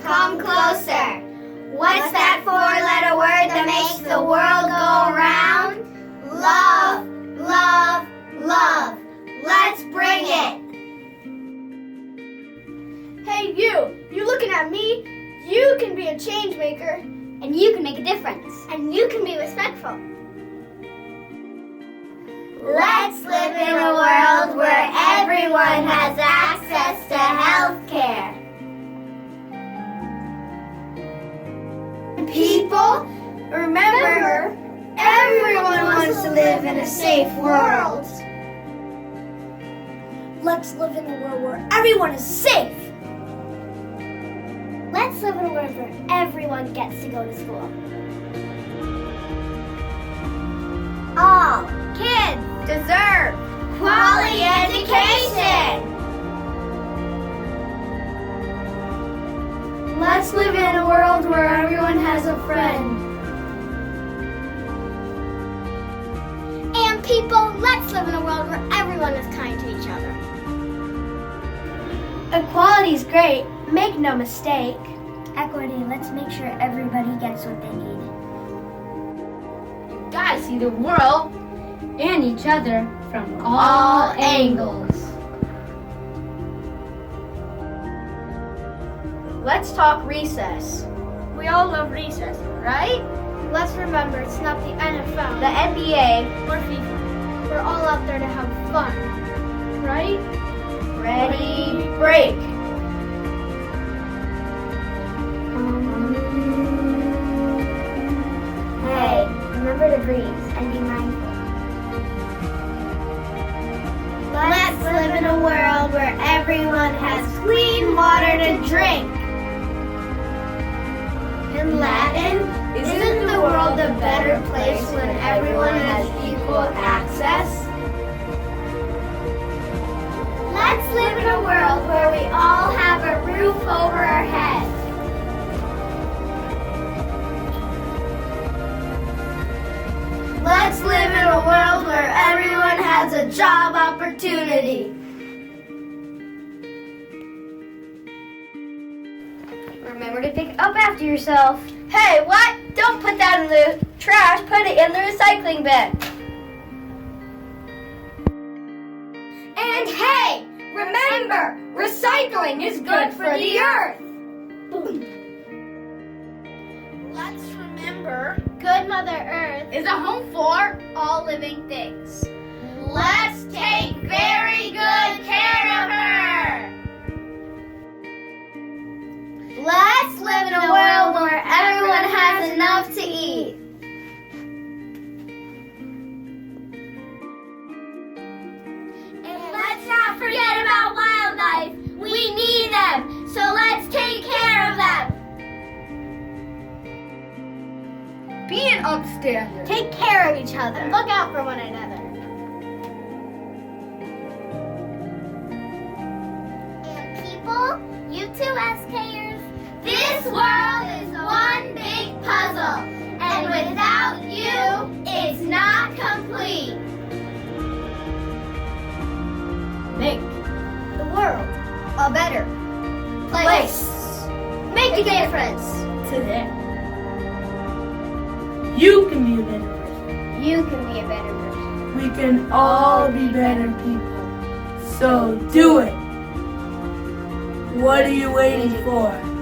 Come closer. What's that four-letter word that makes the world go round? Love, love, love. Let's bring it. Hey you looking at me? You can be a change maker. And you can make a difference. And you can be respectful. Let's live in a world where everyone has access to health care. People, remember, everyone wants to live in a safe world. Let's live in a world where everyone is safe. Let's live in a world where everyone gets to go to school. All kids deserve quality education. Let's live in a world where everyone has a friend. And people, let's live in a world where everyone is kind to each other. Equality's great, make no mistake. Equity, let's make sure everybody gets what they need. You gotta see the world and each other from all angles. Let's talk recess. We all love recess, right? Let's remember it's not the NFL, The NBA, or FIFA. We're all out there to have fun, right? ready, break. Hey, remember to breathe and be mindful. Let's live in a world where everyone has clean water to drink. In Latin, isn't the world a better place when everyone has equal access? Let's live in a world where we all have a roof over our heads. Let's live in a world where everyone has a job opportunity. Remember to pick up after yourself. Hey, what? Don't put that in the trash. Put it in the recycling bin. And hey, remember, recycling is good for the earth. Let's remember, good Mother Earth Is a home for all living things. Let's take very good care of her. Let's live in a world where everyone has enough to eat. And let's not forget about wildlife. We need them, so let's take care of them. Be an upstander. Take care of each other. And look out for one another. And people, you too, SKers, this world is one big puzzle, and without you, it's not complete. Make The world a better place. Make a difference. today. You can be a better person. You can be a better person. We can all be better people. So do it. What are you waiting for?